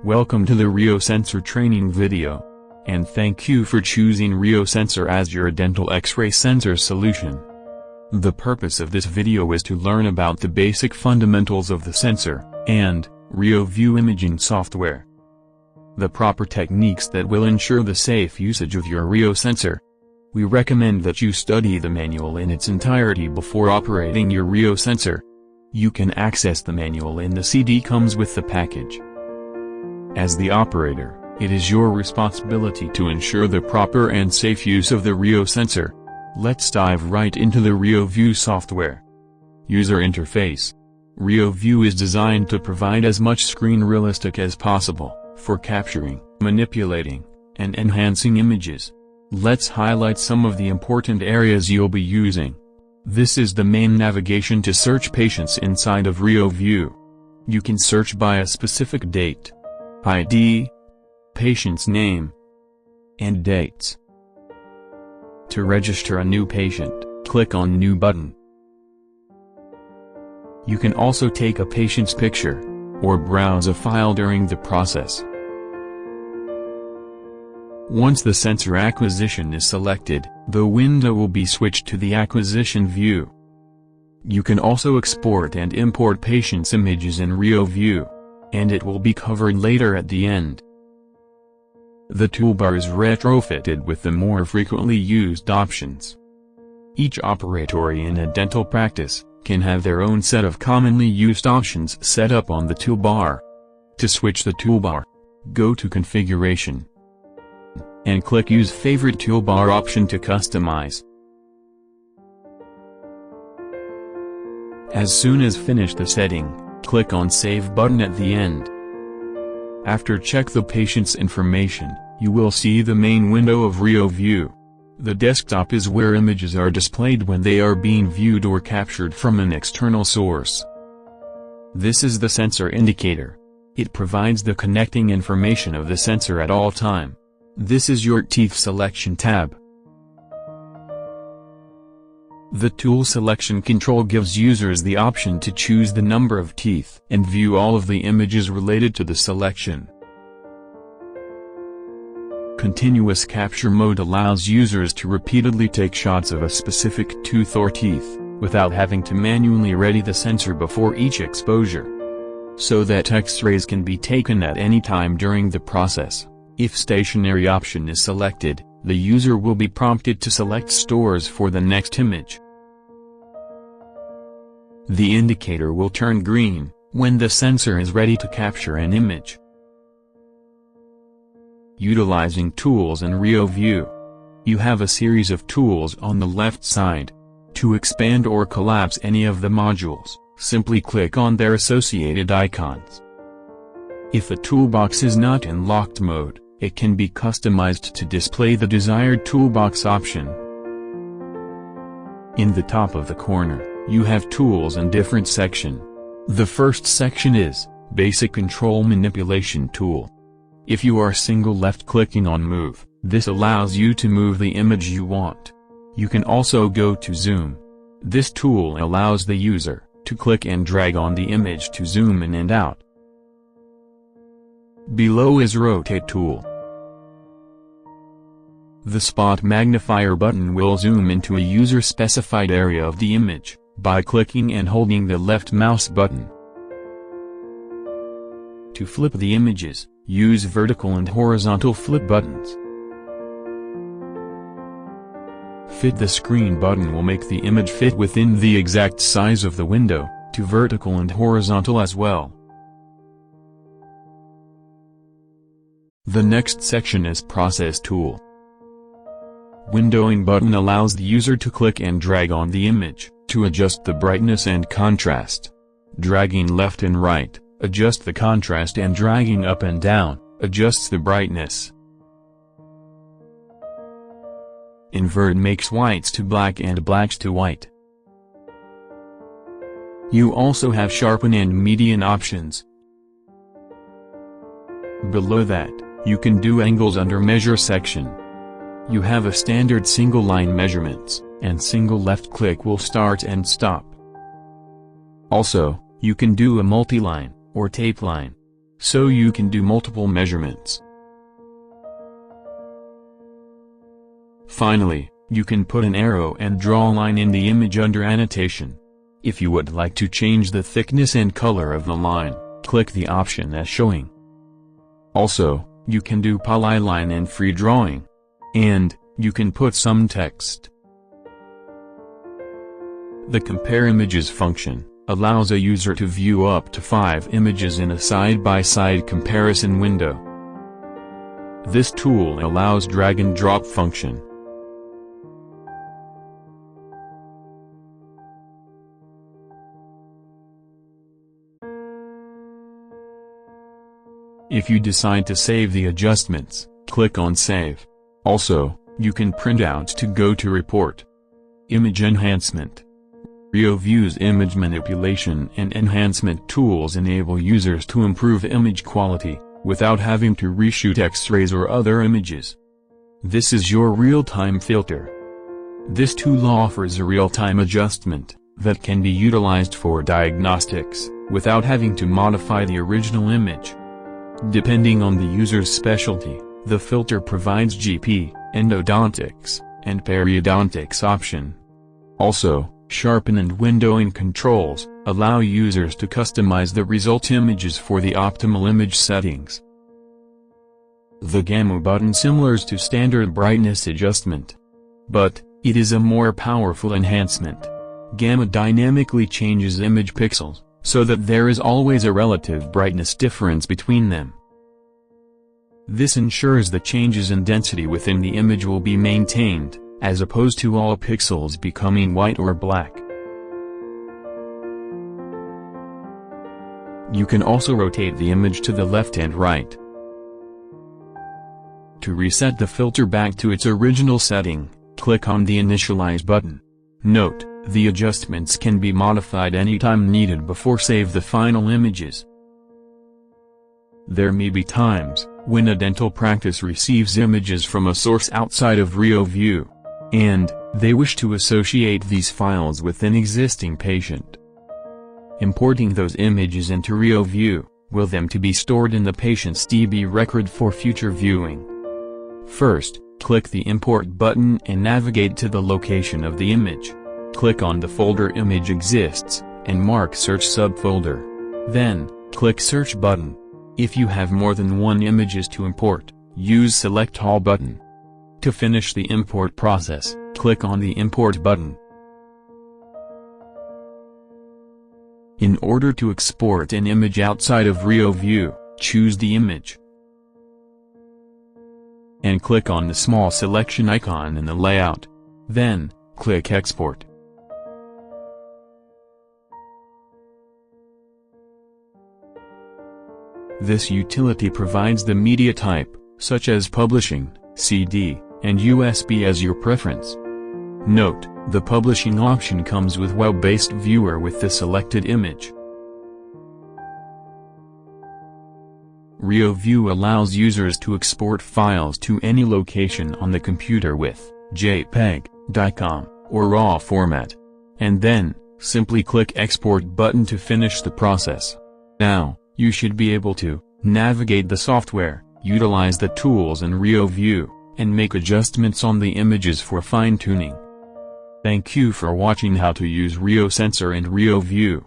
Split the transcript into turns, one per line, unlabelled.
Welcome to the RIOSensor training video. And thank you for choosing RIOSensor as your dental X-ray sensor solution. The purpose of this video is to learn about the basic fundamentals of the sensor, and RIOView imaging software. The proper techniques that will ensure the safe usage of your RIOSensor. We recommend that you study the manual in its entirety before operating your RIOSensor. You can access the manual in the CD comes with the package. As the operator, it is your responsibility to ensure the proper and safe use of the RIOSensor. Let's dive right into the RIOView software. User interface. RIOView is designed to provide as much screen realistic as possible, for capturing, manipulating, and enhancing images. Let's highlight some of the important areas you'll be using. This is the main navigation to search patients inside of RIOView. You can search by a specific date, ID, patient's name, and dates. To register a new patient, click on New button. You can also take a patient's picture, or browse a file during the process. Once the sensor acquisition is selected, the window will be switched to the acquisition view. You can also export and import patients' images in RIOView, and it will be covered later at the end. The toolbar is retrofitted with the more frequently used options. Each operator in a dental practice can have their own set of commonly used options set up on the toolbar. To switch the toolbar, go to Configuration and click Use Favorite Toolbar option to customize. As soon as finish the setting, click on Save button at the end. After check the patient's information, you will see the main window of RIOView. The desktop is where images are displayed when they are being viewed or captured from an external source. This is the sensor indicator. It provides the connecting information of the sensor at all time. This is your teeth selection tab. The tool selection control gives users the option to choose the number of teeth and view all of the images related to the selection. Continuous capture mode allows users to repeatedly take shots of a specific tooth or teeth, without having to manually ready the sensor before each exposure, so that X-rays can be taken at any time during the process. If stationary option is selected, the user will be prompted to select stores for the next image. The indicator will turn green when the sensor is ready to capture an image. Utilizing tools in RIOView. You have a series of tools on the left side. To expand or collapse any of the modules, simply click on their associated icons. If the toolbox is not in locked mode, it can be customized to display the desired toolbox option. In the top of the corner, you have tools in different section. The first section is Basic Control Manipulation Tool. If you are single left-clicking on Move, this allows you to move the image you want. You can also go to Zoom. This tool allows the user to click and drag on the image to zoom in and out. Below is Rotate tool. The spot magnifier button will zoom into a user-specified area of the image, by clicking and holding the left mouse button. To flip the images, use vertical and horizontal flip buttons. Fit the screen button will make the image fit within the exact size of the window, to vertical and horizontal as well. The next section is Process tool. Windowing button allows the user to click and drag on the image, to adjust the brightness and contrast. Dragging left and right, adjust the contrast, and dragging up and down, adjusts the brightness. Invert makes whites to black and blacks to white. You also have Sharpen and Median options. Below that, you can do angles under Measure section. You have a standard single line measurements, and single left click will start and stop. Also, you can do a multi-line, or tape line. so you can do multiple measurements. Finally, you can put an arrow and draw a line in the image under annotation. If you would like to change the thickness and color of the line, click the option as showing. Also, you can do polyline and free drawing. And, you can put some text. The Compare Images function allows a user to view up to 5 images in a side-by-side comparison window. This tool allows drag and drop function. If you decide to save the adjustments, click on Save. Also, you can print out to go to Report. Image Enhancement. RIOView's image manipulation and enhancement tools enable users to improve image quality, without having to reshoot X-rays or other images. This is your real-time filter. This tool offers a real-time adjustment that can be utilized for diagnostics, without having to modify the original image. Depending on the user's specialty, the filter provides GP, endodontics, and periodontics option. Also, sharpen and windowing controls allow users to customize the result images for the optimal image settings. The gamma button similar to standard brightness adjustment, but it is a more powerful enhancement. Gamma dynamically changes image pixels, so that there is always a relative brightness difference between them. This ensures the changes in density within the image will be maintained, as opposed to all pixels becoming white or black. You can also rotate the image to the left and right. To reset the filter back to its original setting, click on the Initialize button. Note, the adjustments can be modified anytime needed before save the final images. There may be times when a dental practice receives images from a source outside of RIOView, and they wish to associate these files with an existing patient. Importing those images into RIOView will them to be stored in the patient's DB record for future viewing. First, click the Import button and navigate to the location of the image. Click on the folder image exists, and mark Search subfolder. Then, click Search button. If you have more than one images to import, use Select All button. To finish the import process, click on the Import button. In order to export an image outside of RIOView, choose the image and click on the small selection icon in the layout. Then, click Export. This utility provides the media type, such as publishing, CD, and USB as your preference. Note, the publishing option comes with web-based viewer with the selected image. RIOView allows users to export files to any location on the computer with JPEG, DICOM, or RAW format. And then, simply click Export button to finish the process. Now, you should be able to navigate the software, utilize the tools in RIOView, and make adjustments on the images for fine-tuning. Thank you for watching how to use RIOSensor and RIOView.